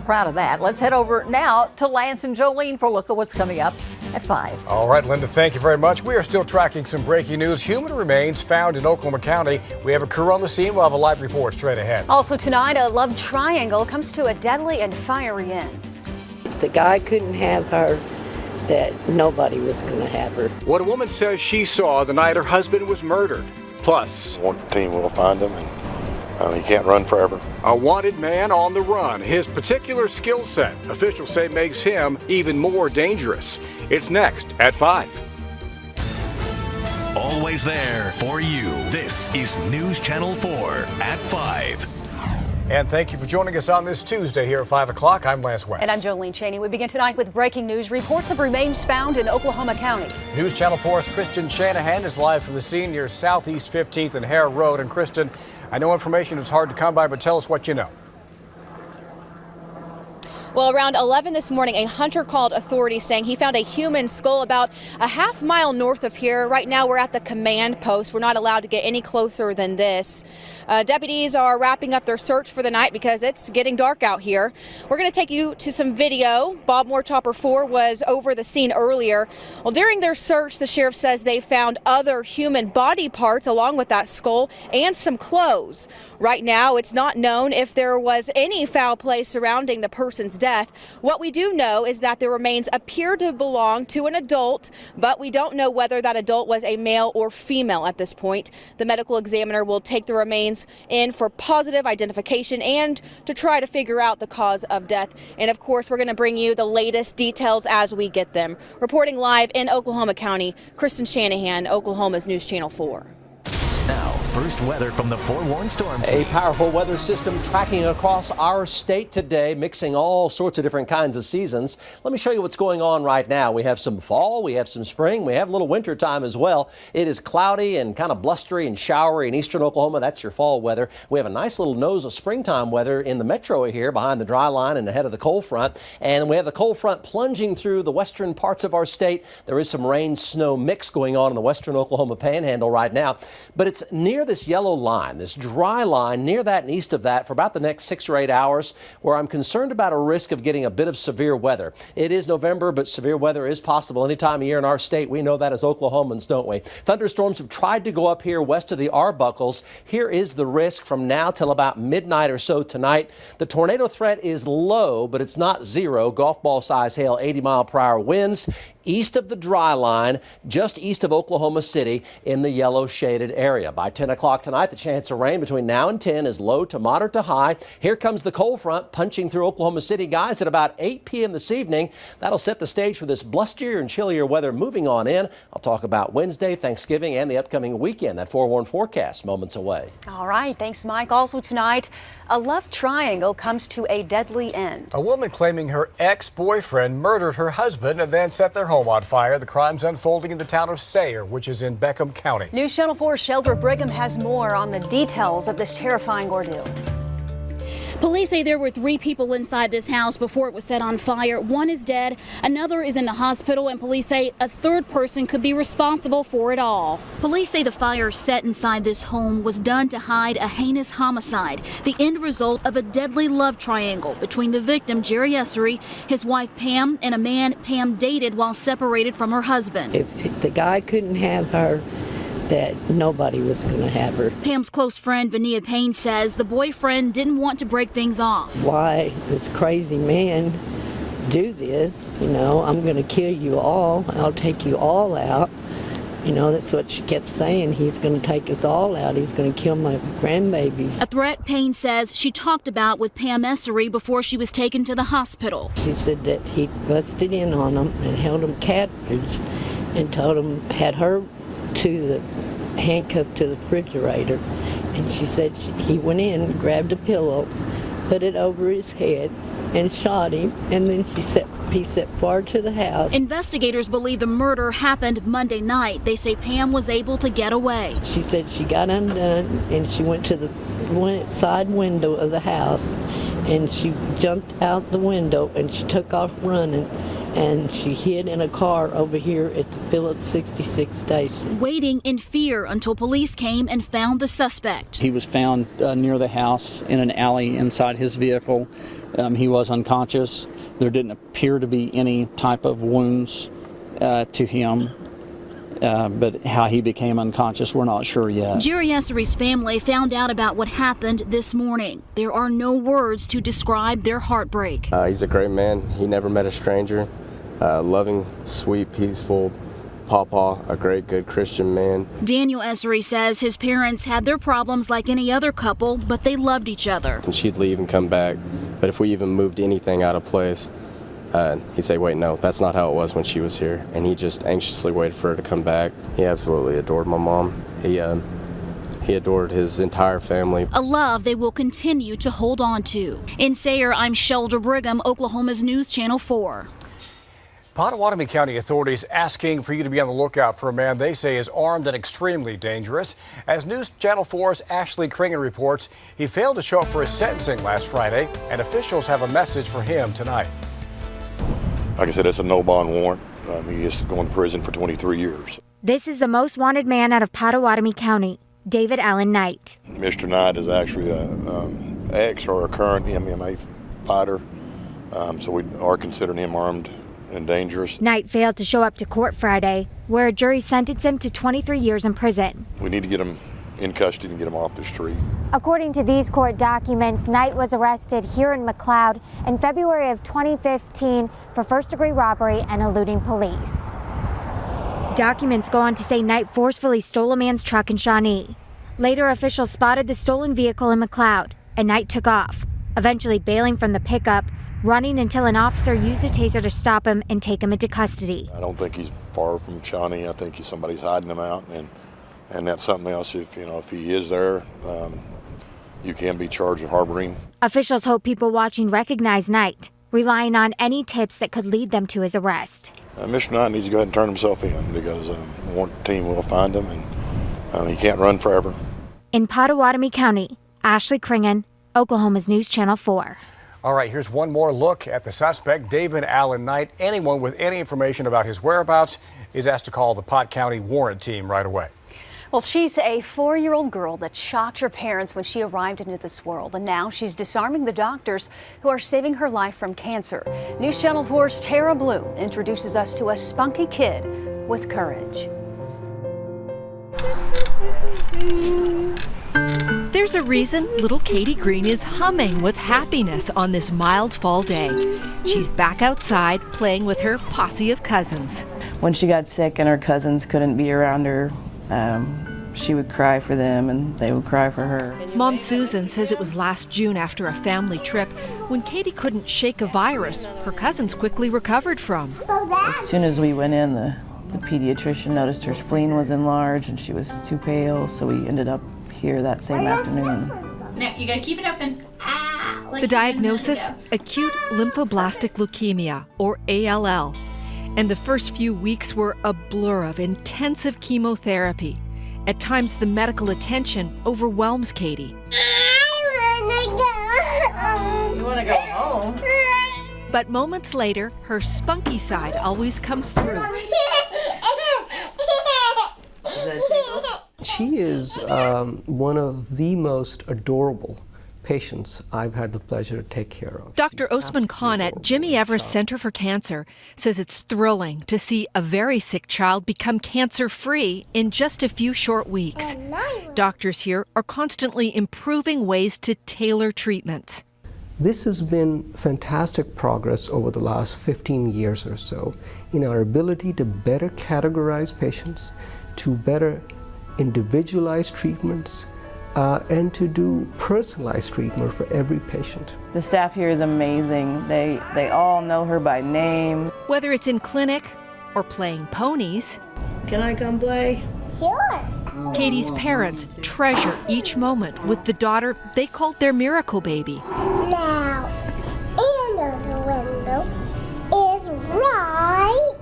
proud of that. Let's head over now to Lance and Jolene for a look at what's coming up at 5. All right, Linda, thank you very much. We are still tracking some breaking news. Human remains found in Oklahoma County. We have a crew on the scene. We'll have a live report straight ahead. Also tonight, a love triangle comes to a deadly and fiery end. The guy couldn't have her, that nobody was going to have her. What a woman says she saw the night her husband was murdered. Plus, one team will find him, and he can't run forever. A wanted man on the run. His particular skill set, officials say, makes him even more dangerous. It's next at 5. Always there for you. This is News Channel 4 at 5. And thank you for joining us on this Tuesday here at 5 o'clock. I'm Lance West. And I'm Jolene Cheney. We begin tonight with breaking news. Reports of remains found in Oklahoma County. News Channel 4's Kristen Shanahan is live from the scene near Southeast 15th and Hare Road. And Kristen, I know information is hard to come by, but tell us what you know. Well, around 11 this morning, a hunter called authorities saying he found a human skull about a half-mile north of here. Right now, we're at the command post. We're not allowed to get any closer than this. Deputies are wrapping up their search for the night because it's getting dark out here. We're going to take you to some video. Bob Moore Chopper 4 was over the scene earlier. Well, during their search, the sheriff says they found other human body parts along with that skull and some clothes. Right now, it's not known if there was any foul play surrounding the person's death. What we do know is that the remains appear to belong to an adult, but we don't know whether that adult was a male or female at this point. The medical examiner will take the remains in for positive identification and to try to figure out the cause of death. And of course, we're going to bring you the latest details as we get them. Reporting live in Oklahoma County, Kristen Shanahan, Oklahoma's News Channel 4. Now, first weather from the Forewarned Storm Team. A powerful weather system tracking across our state today, mixing all sorts of different kinds of seasons. Let me show you what's going on right now. We have some fall, we have some spring, we have a little winter time as well. It is cloudy and kind of blustery and showery in eastern Oklahoma. That's your fall weather. We have a nice little nose of springtime weather in the metro here behind the dry line and ahead of the cold front. And we have the cold front plunging through the western parts of our state. There is some rain-snow mix going on in the western Oklahoma panhandle right now. But it's near this yellow line, this dry line, near that and east of that for about the next 6 or 8 hours, where I'm concerned about a risk of getting a bit of severe weather. It is November, but severe weather is possible any time of year in our state. We know that as Oklahomans, don't we? Thunderstorms have tried to go up here west of the Arbuckles. Here is the risk from now till about midnight or so tonight. The tornado threat is low, but it's not zero. Golf ball size hail, 80-mile-per-hour winds. East of the dry line, just east of Oklahoma City in the yellow shaded area. By 10 o'clock tonight, the chance of rain between now and 10 is low to moderate to high. Here comes the cold front punching through Oklahoma City, guys, at about 8 p.m. this evening. That'll set the stage for this blusterier and chillier weather moving on in. I'll talk about Wednesday, Thanksgiving, and the upcoming weekend. That forewarned forecast moments away. All right. Thanks, Mike. Also tonight, a love triangle comes to a deadly end. A woman claiming her ex-boyfriend murdered her husband and then set their home on fire. The crime's unfolding in the town of Sayre, which is in Beckham County. News Channel 4's Sheldra Brigham has more on the details of this terrifying ordeal. Police say there were 3 people inside this house before it was set on fire. One is dead, another is in the hospital, and police say a third person could be responsible for it all. Police say the fire set inside this home was done to hide a heinous homicide, the end result of a deadly love triangle between the victim, Jerry Essery, his wife Pam, and a man Pam dated while separated from her husband. If the guy couldn't have her, that nobody was going to have her. Pam's close friend, Vania Payne, says the boyfriend didn't want to break things off. Why this crazy man do this? You know, I'm going to kill you all. I'll take you all out. You know, that's what she kept saying. He's going to take us all out. He's going to kill my grandbabies. A threat Payne says she talked about with Pam Essery before she was taken to the hospital. She said that he busted in on them and held them captive and told them, had her to the handcuffed to the refrigerator, and she said he went in, grabbed a pillow, put it over his head, and shot him, and then he set far to the house. Investigators believe the murder happened Monday night. They say Pam was able to get away. She said she got undone and she went to the side window of the house and she jumped out the window and she took off running. And she hid in a car over here at the Phillips 66 station. Waiting in fear until police came and found the suspect. He was found near the house in an alley inside his vehicle He was unconscious. There didn't appear to be any type of wounds to him. But how he became unconscious, we're not sure yet. Jerry Essery's family found out about what happened this morning. There are no words to describe their heartbreak. He's a great man. He never met a stranger. Loving, sweet, peaceful pawpaw, a great, good Christian man. Daniel Essery says his parents had their problems like any other couple, but they loved each other. And she'd leave and come back. But if we even moved anything out of place, he'd say, wait, no, that's not how it was when she was here. And he just anxiously waited for her to come back. He absolutely adored my mom. He adored his entire family. A love they will continue to hold on to. In Sayre, I'm Shelda Brigham, Oklahoma's News Channel 4. Pottawatomie County authorities asking for you to be on the lookout for a man they say is armed and extremely dangerous. As News Channel 4's Ashley Kringen reports, he failed to show up for his sentencing last Friday, and officials have a message for him tonight. Like I said, it's a no bond warrant. He is going to prison for 23 years. This is the most wanted man out of Pottawatomie County, David Allen Knight. Mr. Knight is actually an ex or a current MMA fighter, so we are considering him armed and dangerous. Knight failed to show up to court Friday, where a jury sentenced him to 23 years in prison. We need to get him in custody and get him off the street. According to these court documents, Knight was arrested here in McLeod in February of 2015 for first-degree robbery and eluding police. Documents go on to say Knight forcefully stole a man's truck in Shawnee. Later, officials spotted the stolen vehicle in McLeod, and Knight took off, eventually bailing from the pickup, running until an officer used a taser to stop him and take him into custody. I don't think he's far from Shawnee. I think somebody's hiding him out, and that's something else. If he is there, you can be charged with harboring. Officials hope people watching recognize Knight, relying on any tips that could lead them to his arrest. Mr. Knight needs to go ahead and turn himself in because the warrant team will find him, and he can't run forever. In Pottawatomie County, Ashley Kringen, Oklahoma's News Channel 4. All right, here's one more look at the suspect, David Allen Knight. Anyone with any information about his whereabouts is asked to call the Pot County warrant team right away. Well, she's a 4-year-old girl that shocked her parents when she arrived into this world, and now she's disarming the doctors who are saving her life from cancer. News Channel 4's Tara Bloom introduces us to a spunky kid with courage. There's a reason little Katie Green is humming with happiness on this mild fall day. She's back outside playing with her posse of cousins. When she got sick and her cousins couldn't be around her, she would cry for them and they would cry for her. Mom Susan says it was last June after a family trip when Katie couldn't shake a virus her cousins quickly recovered from. As soon as we went in, the pediatrician noticed her spleen was enlarged and she was too pale, so we ended up here that same afternoon. Now you gotta keep it open. The diagnosis, acute lymphoblastic leukemia, or ALL. And the first few weeks were a blur of intensive chemotherapy. At times, the medical attention overwhelms Katie. You wanna go home? But moments later, her spunky side always comes through. She is one of the most adorable patients I've had the pleasure to take care of. Dr. Osman Khan at Jimmy Evers Center for Cancer says it's thrilling to see a very sick child become cancer-free in just a few short weeks. Doctors here are constantly improving ways to tailor treatments. This has been fantastic progress over the last 15 years or so in our ability to better categorize patients, to better individualize treatments, and to do personalized treatment for every patient. The staff here is amazing. They all know her by name. Whether it's in clinic or playing ponies. Can I come play? Sure. Katie's parents treasure each moment with the daughter they called their miracle baby. Now, Anna's window is right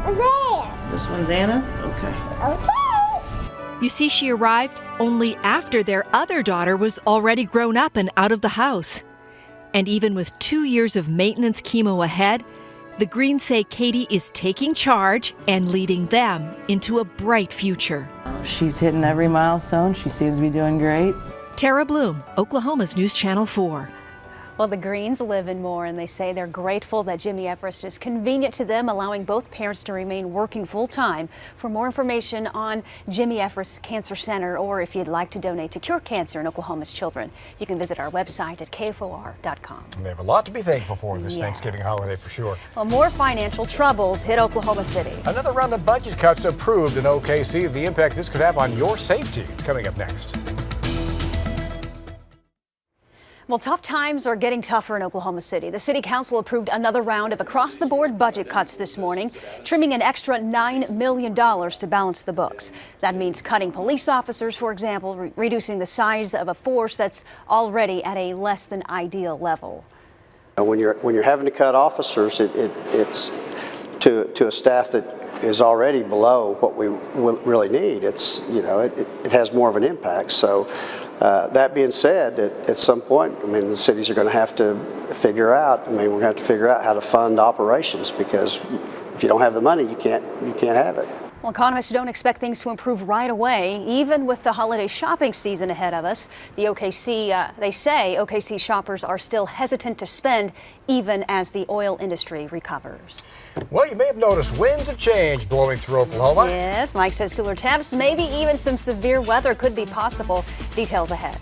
there. This one's Anna's? Okay. Okay. You see, she arrived only after their other daughter was already grown up and out of the house. And even with 2 years of maintenance chemo ahead, the Greens say Katie is taking charge and leading them into a bright future. She's hitting every milestone. She seems to be doing great. Tara Bloom, Oklahoma's News Channel 4. Well, the Greens live in Moore, and they say they're grateful that Jimmy Everest is convenient to them, allowing both parents to remain working full-time. For more information on Jimmy Everest Cancer Center, or if you'd like to donate to cure cancer in Oklahoma's children, you can visit our website at kfor.com. They have a lot to be thankful for this Thanksgiving holiday, for sure. Well, more financial troubles hit Oklahoma City. Another round of budget cuts approved in OKC. The impact this could have on your safety is coming up next. Well, tough times are getting tougher in Oklahoma City. The city council approved another round of across-the-board budget cuts this morning, trimming an extra $9 million to balance the books. That means cutting police officers, for example, reducing the size of a force that's already at a less than ideal level. When you're having to cut officers, it's to a staff that is already below what we really need. It's, it has more of an impact. So that being said, at some point, the cities are going to have to figure out, we're going to have to figure out how to fund operations, because if you don't have the money, you can't have it. Well, economists don't expect things to improve right away, even with the holiday shopping season ahead of us. They say OKC shoppers are still hesitant to spend, even as the oil industry recovers. Well, you may have noticed winds of change blowing through Oklahoma. Yes, Mike says cooler temps, maybe even some severe weather could be possible. Details ahead.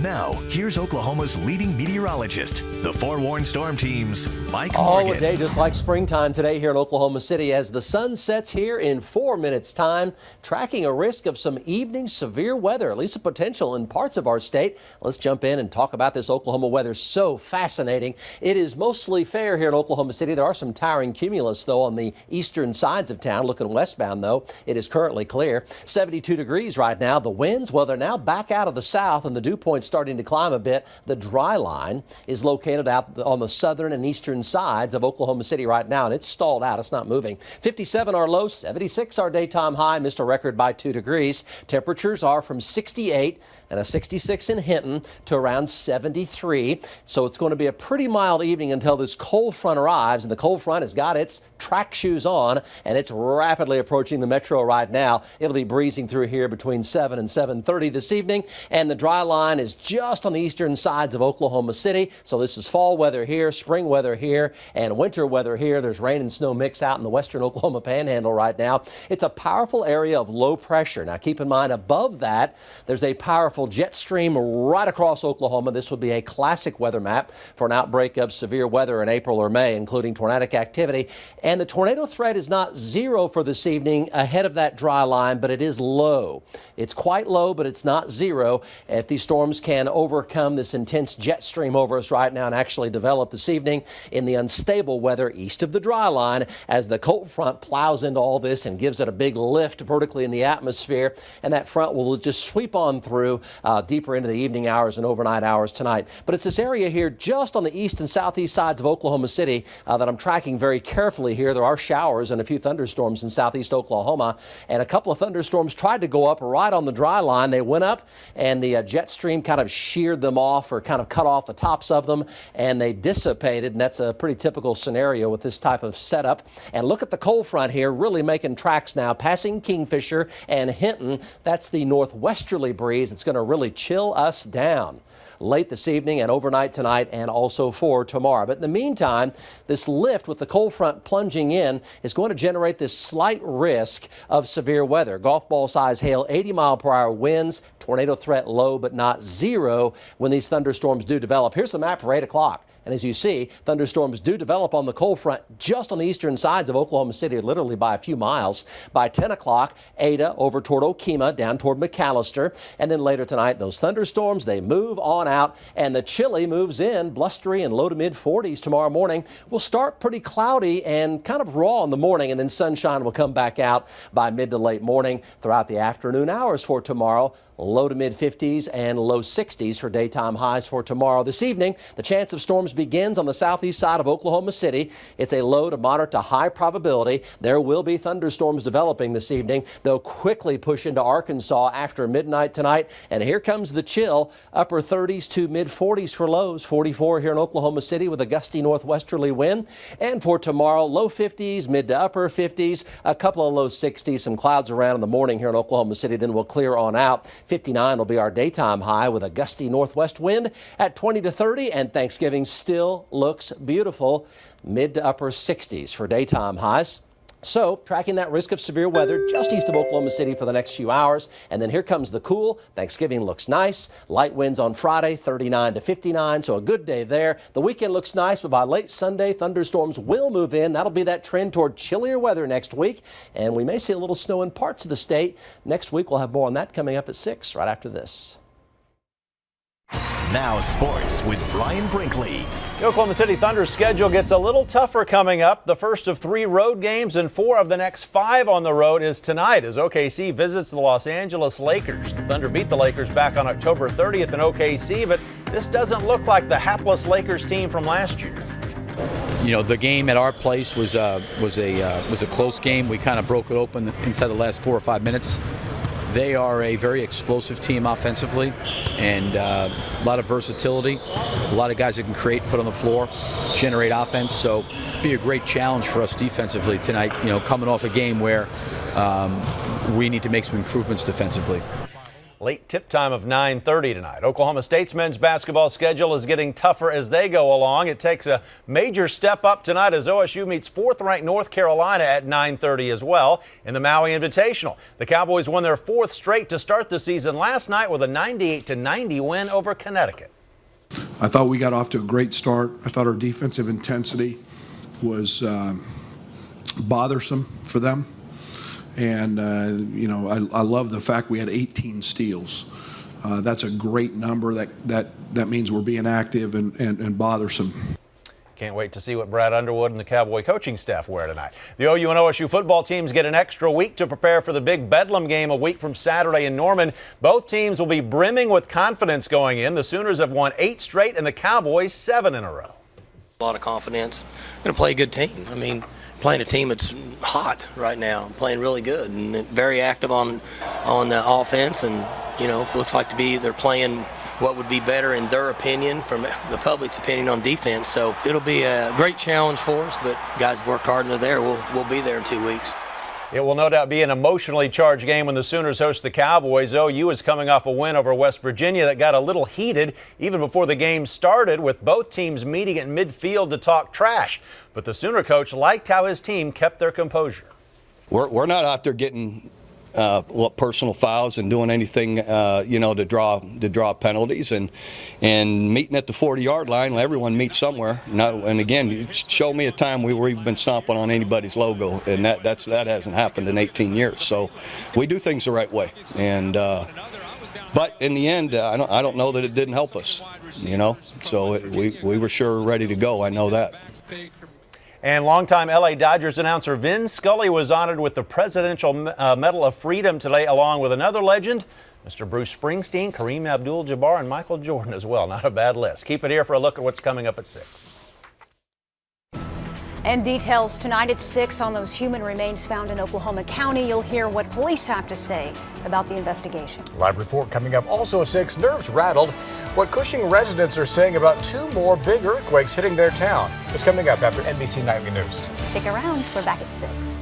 Now, here's Oklahoma's leading meteorologist, the forewarned storm team's Mike Morgan. Morgan. A day just like springtime today here in Oklahoma City as the sun sets here in 4 minutes' time, tracking a risk of some evening severe weather, at least a potential in parts of our state. Let's jump in and talk about this Oklahoma weather. So fascinating. It is mostly fair here in Oklahoma City. There are some towering cumulus, though, on the eastern sides of town. Looking westbound, though, it is currently clear. 72 degrees right now. The winds, well, they're now back out of the south, and the dew point's starting to climb a bit. The dry line is located out on the southern and eastern sides of Oklahoma City right now, and it's stalled out. It's not moving. 57 our low, 76 our daytime high. Missed a record by 2 degrees. Temperatures are from 68 and a 66 in Hinton to around 73. So it's going to be a pretty mild evening until this cold front arrives, and the cold front has got its track shoes on, and it's rapidly approaching the metro right now. It'll be breezing through here between 7 and 7:30 this evening, and the dry line is just on the eastern sides of Oklahoma City. So this is fall weather here, spring weather here, and winter weather here. There's rain and snow mix out in the western Oklahoma Panhandle right now. It's a powerful area of low pressure. Now keep in mind, above that, there's a powerful jet stream right across Oklahoma. This would be a classic weather map for an outbreak of severe weather in April or May, including tornadic activity. And the tornado threat is not zero for this evening ahead of that dry line, but it is low. It's quite low, but it's not zero. If these storms can overcome this intense jet stream over us right now and actually develop this evening in the unstable weather east of the dry line as the cold front plows into all this and gives it a big lift vertically in the atmosphere, and that front will just sweep on through deeper into the evening hours and overnight hours tonight. But it's this area here just on the east and southeast sides of Oklahoma City that I'm tracking very carefully here. There are showers and a few thunderstorms in southeast Oklahoma, and a couple of thunderstorms tried to go up right on the dry line. They went up, and the jet stream kind of sheared them off, or kind of cut off the tops of them, and they dissipated, and that's a pretty typical scenario with this type of setup. And look at the cold front here, really making tracks now, passing Kingfisher and Hinton. That's the northwesterly breeze. It's going to really chill us down late this evening and overnight tonight, and also for tomorrow. But in the meantime, this lift with the cold front plunging in is going to generate this slight risk of severe weather. Golf ball size hail, 80-mile-per-hour winds, tornado threat low but not zero when these thunderstorms do develop. Here's the map for 8 o'clock. And as you see, thunderstorms do develop on the cold front just on the eastern sides of Oklahoma City, literally by a few miles. By 10 o'clock, Ada over toward Okemah, down toward McAllister. And then later tonight, those thunderstorms, they move on out, and the chilly moves in, blustery and low to mid 40s tomorrow morning. We'll start pretty cloudy and kind of raw in the morning, and then sunshine will come back out by mid to late morning throughout the afternoon hours for tomorrow. Low to mid 50s and low 60s for daytime highs for tomorrow. This evening, the chance of storms begins on the southeast side of Oklahoma City. It's a low to moderate to high probability. There will be thunderstorms developing this evening. They'll quickly push into Arkansas after midnight tonight. And here comes the chill, upper 30s to mid 40s for lows, 44 here in Oklahoma City with a gusty northwesterly wind. And for tomorrow, low 50s, mid to upper 50s, a couple of low 60s, some clouds around in the morning here in Oklahoma City, then we'll clear on out. 59 will be our daytime high with a gusty northwest wind at 20 to 30, and Thanksgiving still looks beautiful. Mid to upper 60s for daytime highs. So, tracking that risk of severe weather just east of Oklahoma City for the next few hours. And then here comes the cool. Thanksgiving looks nice. Light winds on Friday, 39 to 59, so a good day there. The weekend looks nice, but by late Sunday, thunderstorms will move in. That'll be that trend toward chillier weather next week. And we may see a little snow in parts of the state. Next week, we'll have more on that coming up at 6 right after this. Now sports with Brian Brinkley. The Oklahoma City Thunder's schedule gets a little tougher coming up. The first of 3 road games and 4 of the next 5 on the road is tonight as OKC visits the Los Angeles Lakers. The Thunder beat the Lakers back on October 30th in OKC, but this doesn't look like the hapless Lakers team from last year. You know, the game at our place was a close game. We kind of broke it open inside the last 4 or 5 minutes. They are a very explosive team offensively, and a lot of versatility. A lot of guys that can create, put on the floor, generate offense. So be a great challenge for us defensively tonight, you know, coming off a game where we need to make some improvements defensively. Late tip time of 9:30 tonight. Oklahoma State's men's basketball schedule is getting tougher as they go along. It takes a major step up tonight as OSU meets 4th-ranked North Carolina at 9:30 as well in the Maui Invitational. The Cowboys won their 4th straight to start the season last night with a 98-90 win over Connecticut. I thought we got off to a great start. I thought our defensive intensity was bothersome for them. And, you know, I love the fact we had 18 steals. That's a great number. That means we're being active and bothersome. Can't wait to see what Brad Underwood and the Cowboy coaching staff wear tonight. The OU and OSU football teams get an extra week to prepare for the big Bedlam game a week from Saturday in Norman. Both teams will be brimming with confidence going in. The Sooners have won 8 straight and the Cowboys 7 in a row. A lot of confidence. Going to play a good team. I mean, playing a team that's hot right now, playing really good and very active on the offense, and you know, looks like they're playing what would be better in their opinion from the public's opinion on defense. So it'll be a great challenge for us, but guys have worked hard and they're there. We'll be there in 2 weeks. It will no doubt be an emotionally charged game when the Sooners host the Cowboys. OU is coming off a win over West Virginia that got a little heated even before the game started, with both teams meeting at midfield to talk trash. But the Sooner coach liked how his team kept their composure. We're not out there getting personal fouls and doing anything, you know, to draw penalties, and meeting at the 40-yard line. Everyone meets somewhere. And again, you show me a time where we've been stomping on anybody's logo, and that hasn't happened in 18 years. So we do things the right way, and but in the end, I don't know that it didn't help us, you know. So we were sure ready to go. I know that. And longtime L.A. Dodgers announcer Vin Scully was honored with the Presidential Medal of Freedom today, along with another legend, Mr. Bruce Springsteen, Kareem Abdul-Jabbar, and Michael Jordan as well. Not a bad list. Keep it here for a look at what's coming up at 6. And details tonight at 6 on those human remains found in Oklahoma County. You'll hear what police have to say about the investigation. Live report coming up also at 6. Nerves rattled. What Cushing residents are saying about 2 more big earthquakes hitting their town. It's coming up after NBC Nightly News. Stick around. We're back at 6.